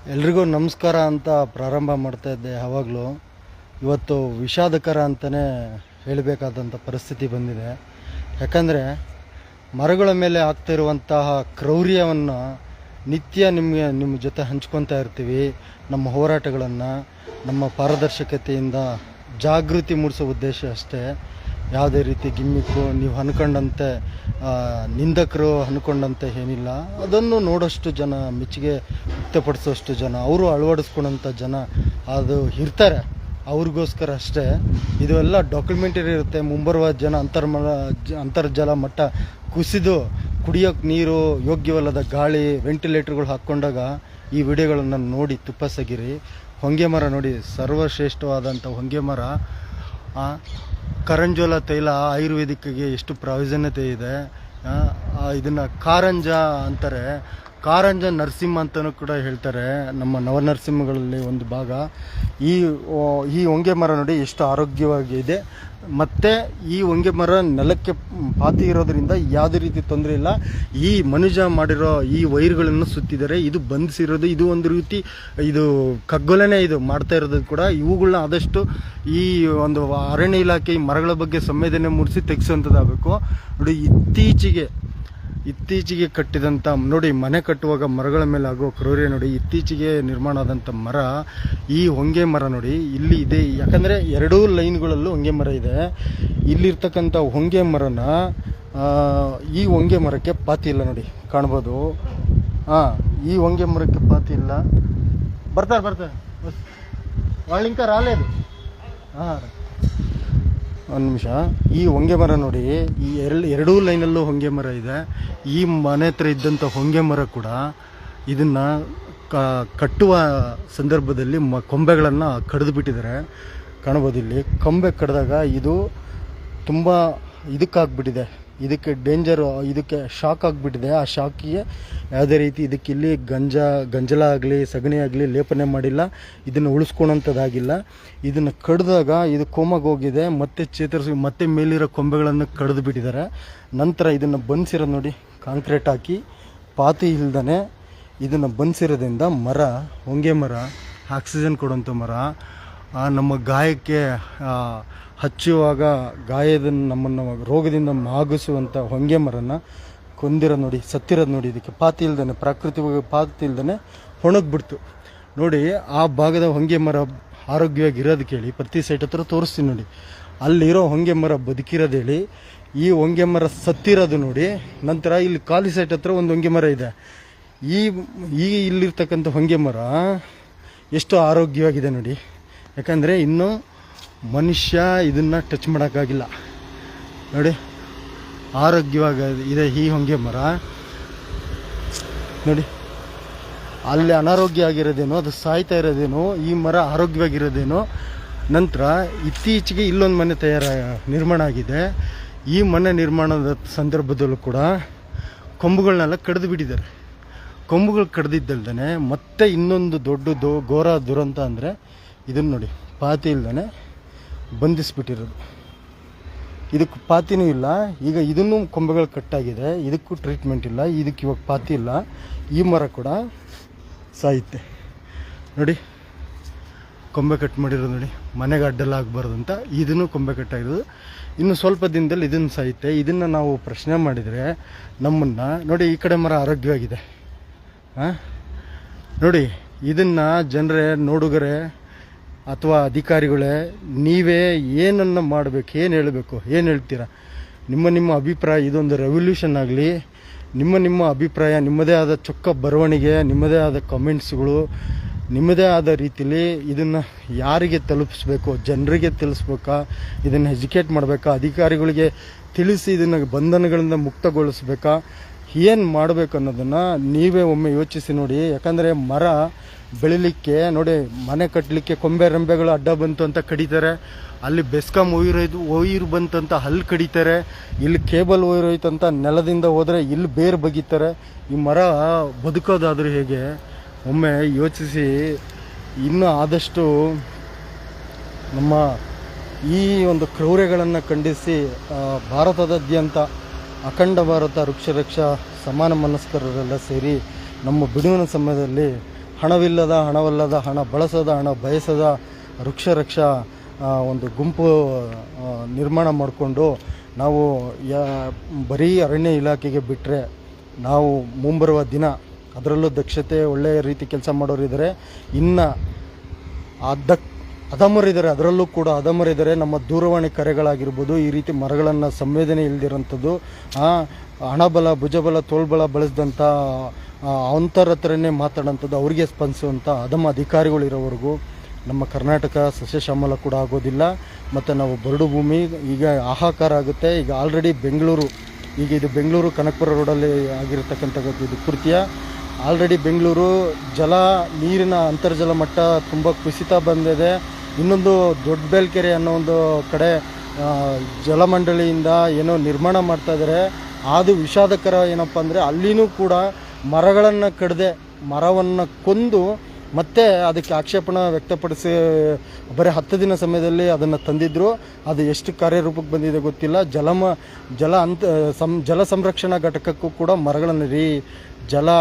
ಎಲ್ರಿಗೂ ನಮಸ್ಕಾರ ಅಂತ ಪ್ರಾರಂಭ ಮಾಡ್ತಾ ಇದ್ದೆ. ಯಾವಾಗಲೂ ಇವತ್ತು ವಿಷಾದಕರ ಅಂತಲೇ ಹೇಳಬೇಕಾದಂಥ ಪರಿಸ್ಥಿತಿ ಬಂದಿದೆ. ಯಾಕಂದರೆ ಮರಗಳ ಮೇಲೆ ಆಗ್ತಾ ಇರುವಂತಹ ಕ್ರೌರ್ಯವನ್ನು ನಿತ್ಯ ನಿಮ್ಮ ಜೊತೆ ಹಂಚ್ಕೊತಾ ಇರ್ತೀವಿ. ನಮ್ಮ ಹೋರಾಟಗಳನ್ನು ನಮ್ಮ ಪಾರದರ್ಶಕತೆಯಿಂದ ಜಾಗೃತಿ ಮೂಡಿಸೋ ಉದ್ದೇಶ ಅಷ್ಟೇ. ಯಾವುದೇ ರೀತಿ ಗಿಮ್ಮಿಕ್ಕು ನೀವು ಅಂದ್ಕೊಂಡಂತೆ ನಿಂದಕರು ಅಂದ್ಕೊಂಡಂತೆ ಏನಿಲ್ಲ. ಅದನ್ನು ನೋಡೋಷ್ಟು ಜನ, ಮೆಚ್ಚುಗೆ ವ್ಯಕ್ತಪಡಿಸೋಷ್ಟು ಜನ, ಅವರು ಅಳವಡಿಸ್ಕೊಂಡಂಥ ಜನ ಅದು ಇರ್ತಾರೆ. ಅವ್ರಿಗೋಸ್ಕರ ಅಷ್ಟೇ ಇದೆಲ್ಲ ಡಾಕ್ಯುಮೆಂಟರಿ ಇರುತ್ತೆ. ಮುಂಬರುವ ಜನ ಅಂತರ್ಜಲ ಮಟ್ಟ ಕುಸಿದು ಕುಡಿಯೋಕ್ಕೆ ನೀರು, ಯೋಗ್ಯವಲ್ಲದ ಗಾಳಿ, ವೆಂಟಿಲೇಟರ್ಗಳು ಹಾಕ್ಕೊಂಡಾಗ ಈ ವಿಡಿಯೋಗಳನ್ನು ನೋಡಿ ತುಪ್ಪಸಗಿರಿ. ಹೊಂಗೆ ಮರ ನೋಡಿ, ಸರ್ವಶ್ರೇಷ್ಠವಾದಂಥ ಹೊಂಗೆ ಮರ. ಕರಂಜೋಲ ತೈಲ ಆಯುರ್ವೇದಿಕ್ಕಿಗೆ ಎಷ್ಟು ಪ್ರಾವಿಷನ್ಯತೆ ಇದೆ. ಇದನ್ನು ಕಾರಂಜ ಅಂತಾರೆ. ಕಾರಂಜ ನರಸಿಂಹ ಅಂತಲೂ ಕೂಡ ಹೇಳ್ತಾರೆ. ನಮ್ಮ ನವನರಸಿಂಹಗಳಲ್ಲಿ ಒಂದು ಭಾಗ. ಈ ಹೊಂಗೆ ಮರ ನೋಡಿ ಎಷ್ಟು ಆರೋಗ್ಯವಾಗಿದೆ. ಮತ್ತು ಈ ಹೊಂಗೆ ಮರ ನೆಲಕ್ಕೆ ಪಾತಿ ಇರೋದ್ರಿಂದ ಯಾವುದೇ ರೀತಿ ತೊಂದರೆ ಇಲ್ಲ. ಈ ಮನುಷ್ಯ ಮಾಡಿರೋ ಈ ವೈರ್ಗಳನ್ನು ಸುತ್ತಿದ್ದಾರೆ. ಇದು ಬಂಧಿಸಿರೋದು, ಇದು ಒಂದು ರೀತಿ ಇದು ಕಗ್ಗೊಲೆನೇ ಇದು ಮಾಡ್ತಾ ಇರೋದು ಕೂಡ. ಇವುಗಳನ್ನ ಆದಷ್ಟು ಈ ಒಂದು ಅರಣ್ಯ ಇಲಾಖೆ ಈ ಮರಗಳ ಬಗ್ಗೆ ಸಂವೇದನೆ ಮೂಡಿಸಿ ತೆಗೆಸುವಂಥದ್ದಾಗಬೇಕು. ನೋಡಿ, ಇತ್ತೀಚೆಗೆ ಕಟ್ಟಿದಂಥ ನೋಡಿ, ಮನೆ ಕಟ್ಟುವಾಗ ಮರಗಳ ಮೇಲೆ ಆಗೋ ಕ್ರೌರ್ಯ ನೋಡಿ. ಇತ್ತೀಚೆಗೆ ನಿರ್ಮಾಣ ಆದಂಥ ಮರ ಈ ಹೊಂಗೆ ಮರ ನೋಡಿ, ಇಲ್ಲಿ ಇದೆ. ಯಾಕಂದರೆ ಎರಡೂ ಲೈನ್ಗಳಲ್ಲೂ ಹೊಂಗೆ ಮರ ಇದೆ. ಇಲ್ಲಿರ್ತಕ್ಕಂಥ ಹೊಂಗೆ ಮರನ ಈ ಹೊಂಗೆ ಮರಕ್ಕೆ ಪಾತಿ ಇಲ್ಲ ನೋಡಿ, ಕಾಣ್ಬೋದು. ಈ ಹೊಂಗೆ ಮರಕ್ಕೆ ಪಾತಿ ಇಲ್ಲ. ಬರ್ತಾರೆ ವಾಳಿಂಕ ರಾಲೇದು. ಒಂದು ನಿಮಿಷ. ಈ ಹೊಂಗೆ ಮರ ನೋಡಿ, ಈ ಎರಡೂ ಲೈನಲ್ಲೂ ಹೊಂಗೆ ಮರ ಇದೆ. ಈ ಮನೆ ಹತ್ರ ಇದ್ದಂಥ ಹೊಂಗೆ ಮರ ಕೂಡ ಇದನ್ನು ಕಟ್ಟುವ ಸಂದರ್ಭದಲ್ಲಿ ಕೊಂಬೆಗಳನ್ನು ಕಡಿದು ಬಿಟ್ಟಿದ್ದಾರೆ, ಕಾಣ್ಬೋದು. ಇಲ್ಲಿ ಕೊಂಬೆ ಕಡಿದಾಗ ಇದು ತುಂಬ ಇದಕ್ಕಾಗ್ಬಿಟ್ಟಿದೆ, ಇದಕ್ಕೆ ಡೇಂಜರು, ಇದಕ್ಕೆ ಶಾಕ್ ಆಗಿಬಿಟ್ಟಿದೆ. ಆ ಶಾಕಿಗೆ ಯಾವುದೇ ರೀತಿ ಇದಕ್ಕಿಲ್ಲಿ ಗಂಜಲ ಆಗಲಿ ಸಗಣಿ ಆಗಲಿ ಲೇಪನೆ ಮಾಡಿಲ್ಲ. ಇದನ್ನು ಉಳಿಸ್ಕೊಳೋಂಥದ್ದಾಗಿಲ್ಲ. ಇದನ್ನು ಕಡಿದಾಗ ಇದು ಕೋಮಾಗಿ ಹೋಗಿದೆ. ಮತ್ತೆ ಮೇಲಿರೋ ಕೊಂಬೆಗಳನ್ನು ಕಡಿದು ಬಿಟ್ಟಿದ್ದಾರೆ. ನಂತರ ಇದನ್ನು ಬಂಧಿಸಿರೋದು ನೋಡಿ, ಕಾಂಕ್ರೀಟ್ ಹಾಕಿ ಪಾತಿ ಇಲ್ದೇ ಇದನ್ನು ಬಂಧಿಸಿರೋದ್ರಿಂದ ಮರ, ಹೊಂಗೆ ಮರ ಆಕ್ಸಿಜನ್ ಕೊಡುವಂಥ ಮರ. ನಮ್ಮ ಗಾಯಕ್ಕೆ ಹಚ್ಚುವಾಗ ನಮ್ಮನ್ನು ರೋಗದಿಂದ ಮಾಗಿಸುವಂಥ ಹೊಂಗೆ ಮರನ ಕೊಂದಿರೋದು ನೋಡಿ, ಸತ್ತಿರೋದು ನೋಡಿ. ಇದಕ್ಕೆ ಪಾತಿ ಇಲ್ದೇ, ಪ್ರಾಕೃತಿಕ ಪಾತಿ ಇಲ್ದೇ ಒಣಗಿಬಿಡ್ತು ನೋಡಿ. ಆ ಭಾಗದ ಹೊಂಗೆ ಮರ ಆರೋಗ್ಯವಾಗಿರೋದು ಕೇಳಿ ಪ್ರತಿ ಸೈಟ್ ಹತ್ರ ತೋರಿಸ್ತೀನಿ ನೋಡಿ. ಅಲ್ಲಿರೋ ಹೊಂಗೆ ಮರ ಬದುಕಿರೋದು ಹೇಳಿ, ಈ ಹೊಂಗೆ ಮರ ಸತ್ತಿರೋದು ನೋಡಿ. ನಂತರ ಇಲ್ಲಿ ಖಾಲಿ ಸೈಟ್ ಹತ್ರ ಒಂದು ಹೊಂಗೆ ಮರ ಇದೆ. ಇಲ್ಲಿರ್ತಕ್ಕಂಥ ಹೊಂಗೆ ಮರ ಎಷ್ಟು ಆರೋಗ್ಯವಾಗಿದೆ ನೋಡಿ. ಯಾಕಂದರೆ ಇನ್ನೂ ಮನುಷ್ಯ ಇದನ್ನು ಟಚ್ ಮಾಡೋಕ್ಕಾಗಿಲ್ಲ ನೋಡಿ. ಆರೋಗ್ಯವಾಗಿ ಇದೆ ಈ ಹೊಂಗೆ ಮರ ನೋಡಿ. ಅಲ್ಲಿ ಅನಾರೋಗ್ಯ ಆಗಿರೋದೇನೋ, ಅದು ಸಾಯ್ತಾ ಇರೋದೇನೋ, ಈ ಮರ ಆರೋಗ್ಯವಾಗಿರೋದೇನೋ. ನಂತರ ಇತ್ತೀಚೆಗೆ ಇಲ್ಲೊಂದು ಮನೆ ನಿರ್ಮಾಣ ಆಗಿದೆ. ಈ ಮನೆ ನಿರ್ಮಾಣದ ಸಂದರ್ಭದಲ್ಲೂ ಕೂಡ ಕೊಂಬುಗಳನ್ನೆಲ್ಲ ಕಡಿದು ಬಿಟ್ಟಿದ್ದಾರೆ. ಕೊಂಬುಗಳು ಕಡ್ದಿದ್ದಲ್ದೇ ಮತ್ತೆ ಇನ್ನೊಂದು ದೊಡ್ಡದು ಘೋರ ದುರಂತ ಅಂದರೆ ಇದನ್ನು ನೋಡಿ, ಪಾತಿ ಇಲ್ದೇ ಬಂಧಿಸ್ಬಿಟ್ಟಿರೋದು. ಇದಕ್ಕೆ ಪಾತಿನೂ ಇಲ್ಲ. ಈಗ ಇದನ್ನು ಕೊಂಬೆಗಳು ಕಟ್ಟಾಗಿದೆ, ಇದಕ್ಕೂ ಟ್ರೀಟ್ಮೆಂಟ್ ಇಲ್ಲ. ಇದಕ್ಕೆ ಇವಾಗ ಪಾತಿ ಇಲ್ಲ. ಈ ಮರ ಕೂಡ ಸಾಯುತ್ತೆ ನೋಡಿ. ಕೊಂಬೆ ಕಟ್ ಮಾಡಿರೋದು ನೋಡಿ, ಮನೆಗೆ ಅಡ್ಡಲ್ಲ ಆಗಬಾರ್ದು ಅಂತ ಇದನ್ನು ಕೊಂಬೆ ಕಟ್ಟಾಗಿರೋದು. ಇನ್ನು ಸ್ವಲ್ಪ ದಿನದಲ್ಲಿ ಇದನ್ನು ಸಾಯುತ್ತೆ. ಇದನ್ನು ನಾವು ಪ್ರಶ್ನೆ ಮಾಡಿದರೆ ನಮ್ಮನ್ನು ನೋಡಿ, ಈ ಕಡೆ ಮರ ಆರೋಗ್ಯವಾಗಿದೆ ನೋಡಿ. ಇದನ್ನು ಜನರೇ, ನೋಡುಗರೇ ಅಥವಾ ಅಧಿಕಾರಿಗಳೇ, ನೀವೇ ಏನನ್ನು ಮಾಡಬೇಕು, ಏನು ಹೇಳಬೇಕು, ಏನು ಹೇಳ್ತೀರಾ? ನಿಮ್ಮ ಅಭಿಪ್ರಾಯ. ಇದೊಂದು ರೆವಲ್ಯೂಷನ್ ಆಗಲಿ. ನಿಮ್ಮ ಅಭಿಪ್ರಾಯ, ನಿಮ್ಮದೇ ಆದ ಚೊಕ್ಕ ಬರವಣಿಗೆ, ನಿಮ್ಮದೇ ಆದ ಕಮೆಂಟ್ಸ್ಗಳು, ನಿಮ್ಮದೇ ಆದ ರೀತಿಲಿ ಇದನ್ನು ಯಾರಿಗೆ ತಲುಪಿಸ್ಬೇಕು? ಜನರಿಗೆ ತಿಳಿಸ್ಬೇಕಾ? ಇದನ್ನು ಎಜುಕೇಟ್ ಮಾಡಬೇಕಾ? ಅಧಿಕಾರಿಗಳಿಗೆ ತಿಳಿಸಿ ಇದನ್ನು ಬಂಧನಗಳಿಂದ ಮುಕ್ತಗೊಳಿಸ್ಬೇಕಾ? ಏನು ಮಾಡಬೇಕು ಅನ್ನೋದನ್ನು ನೀವೇ ಒಮ್ಮೆ ಯೋಚಿಸಿ ನೋಡಿ. ಯಾಕಂದರೆ ಮರ ಬೆಳಿಲಿಕ್ಕೆ ನೋಡಿ, ಮನೆ ಕಟ್ಟಲಿಕ್ಕೆ ಕೊಂಬೆ ರೆಂಬೆಗಳು ಅಡ್ಡ ಬಂತು ಅಂತ ಕಡಿತಾರೆ. ಅಲ್ಲಿ ಬೆಸ್ಕಾಮ್ ವೈರ್ ಬಂತು ಅಂತ ಅಲ್ಲಿ ಕಡಿತಾರೆ. ಇಲ್ಲಿ ಕೇಬಲ್ ವೈರ್ ಹೋಯ್ತು ಅಂತ ನೆಲದಿಂದ ಹೋದರೆ ಇಲ್ಲಿ ಬೇರು ಬಗೀತಾರೆ. ಈ ಮರ ಬದುಕೋದಾದರೂ ಹೇಗೆ? ಒಮ್ಮೆ ಯೋಚಿಸಿ. ಇನ್ನು ಆದಷ್ಟು ನಮ್ಮ ಈ ಒಂದು ಕ್ರೌರ್ಯಗಳನ್ನು ಖಂಡಿಸಿ ಭಾರತದಾದ್ಯಂತ ಅಖಂಡ ಭಾರತ ವೃಕ್ಷ ರಕ್ಷಾ ಸಮಾನ ಮನಸ್ಕರರೆಲ್ಲ ಸೇರಿ ನಮ್ಮ ಬಿಡುವಿನ ಸಮಯದಲ್ಲಿ ಹಣವಿಲ್ಲದ ಹಣವಲ್ಲದ ಹಣ ಬಳಸದ ಹಣ ಬಯಸದ ವೃಕ್ಷ ರಕ್ಷಾ ಒಂದು ಗುಂಪು ನಿರ್ಮಾಣ ಮಾಡಿಕೊಂಡು ನಾವು ಬರೀ ಅರಣ್ಯ ಇಲಾಖೆಗೆ ಬಿಟ್ಟರೆ ನಾವು ಮುಂಬರುವ ದಿನ ಅದರಲ್ಲೂ ದಕ್ಷತೆ ಒಳ್ಳೆಯ ರೀತಿ ಕೆಲಸ ಮಾಡೋರಿದ್ದಾರೆ. ಇನ್ನು ಅದಮರಿದ್ದಾರೆ, ಅದರಲ್ಲೂ ಕೂಡ ಅದಮರಿದ್ದಾರೆ. ನಮ್ಮ ದೂರವಾಣಿ ಕರೆಗಳಾಗಿರ್ಬೋದು, ಈ ರೀತಿ ಮರಗಳನ್ನು ಸಂವೇದನೆ ಇಲ್ದಿರೋಂಥದ್ದು, ಹಣಬಲ ಭುಜಬಲ ತೋಳ್ಬಲ ಬಳಸಿದಂಥ ಅಂಥರ ಹತ್ರನೇ ಮಾತಾಡೋಂಥದ್ದು, ಅವರಿಗೆ ಸ್ಪಂದಿಸುವಂಥ ಅದಮ ಅಧಿಕಾರಿಗಳಿರೋವರೆಗೂ ನಮ್ಮ ಕರ್ನಾಟಕ ಸಸ್ಯಶ್ಯಾಮಲ ಕೂಡ ಆಗೋದಿಲ್ಲ. ಮತ್ತು ನಾವು ಬರಡು ಭೂಮಿ ಈಗ ಹಾಹಾಕಾರ ಆಗುತ್ತೆ. ಈಗ ಆಲ್ರೆಡಿ ಬೆಂಗಳೂರು, ಈಗ ಇದು ಬೆಂಗಳೂರು ಕನಕಪುರ ರೋಡಲ್ಲಿ ಆಗಿರತಕ್ಕಂಥ ಇದು ಕೃತ್ಯ. ಆಲ್ರೆಡಿ ಬೆಂಗಳೂರು ನೀರಿನ ಅಂತರ್ಜಲ ಮಟ್ಟ ತುಂಬ ಕುಸಿತ ಬಂದಿದೆ. ಇನ್ನೊಂದು ದೊಡ್ಡಬೆಲ್ಕೆರೆ ಅನ್ನೋ ಒಂದು ಕಡೆ ಜಲಮಂಡಳಿಯಿಂದ ಏನೋ ನಿರ್ಮಾಣ ಮಾಡ್ತಾಯಿದ್ದಾರೆ. ಅದು ವಿಷಾದಕರ. ಏನಪ್ಪ ಅಂದರೆ ಅಲ್ಲಿನೂ ಕೂಡ ಮರಗಳನ್ನು ಕಡಿದೆ, ಮರವನ್ನು ಕೊಂದು ಮತ್ತೆ ಅದಕ್ಕೆ ಆಕ್ಷೇಪಣೆ ವ್ಯಕ್ತಪಡಿಸಿ ಬರೀ 10 ದಿನ ಸಮಯದಲ್ಲಿ ಅದನ್ನು ತಂದಿದ್ದರು. ಅದು ಎಷ್ಟು ಕಾರ್ಯರೂಪಕ್ಕೆ ಬಂದಿದೆ ಗೊತ್ತಿಲ್ಲ. ಜಲ ಸಂರಕ್ಷಣಾ ಘಟಕಕ್ಕೂ ಕೂಡ ಮರಗಳನ್ನು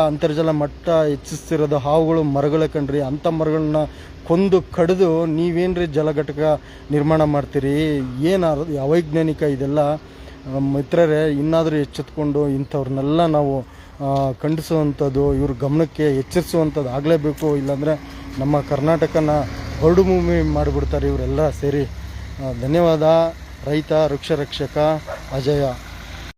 ಅಂತರ್ಜಲ ಮಟ್ಟ ಹೆಚ್ಚಿಸ್ತಿರೋದು ಹಾವುಗಳು ಮರಗಳೇ ಕಣ್ರಿ. ಅಂಥ ಮರಗಳನ್ನ ಕೊಂದು ಕಡಿದು ನೀವೇನ್ರಿ ಜಲ ಘಟಕ ನಿರ್ಮಾಣ ಮಾಡ್ತೀರಿ? ಏನು ಅವೈಜ್ಞಾನಿಕ ಇದೆಲ್ಲ. ಮಿತ್ರರೇ, ಇನ್ನಾದರೂ ಎಚ್ಚೆತ್ಕೊಂಡು ಇಂಥವ್ರನ್ನೆಲ್ಲ ನಾವು ಖಂಡಿಸುವಂಥದ್ದು, ಇವ್ರ ಗಮನಕ್ಕೆ ಎಚ್ಚರಿಸುವಂಥದ್ದು ಆಗಲೇಬೇಕು. ಇಲ್ಲಾಂದರೆ ನಮ್ಮ ಕರ್ನಾಟಕನ ಬರಡು ಭೂಮಿ ಮಾಡಿಬಿಡ್ತಾರೆ ಇವರೆಲ್ಲ ಸೇರಿ. ಧನ್ಯವಾದ. ರೈತ ವೃಕ್ಷ ರಕ್ಷಕ ಅಜಯ.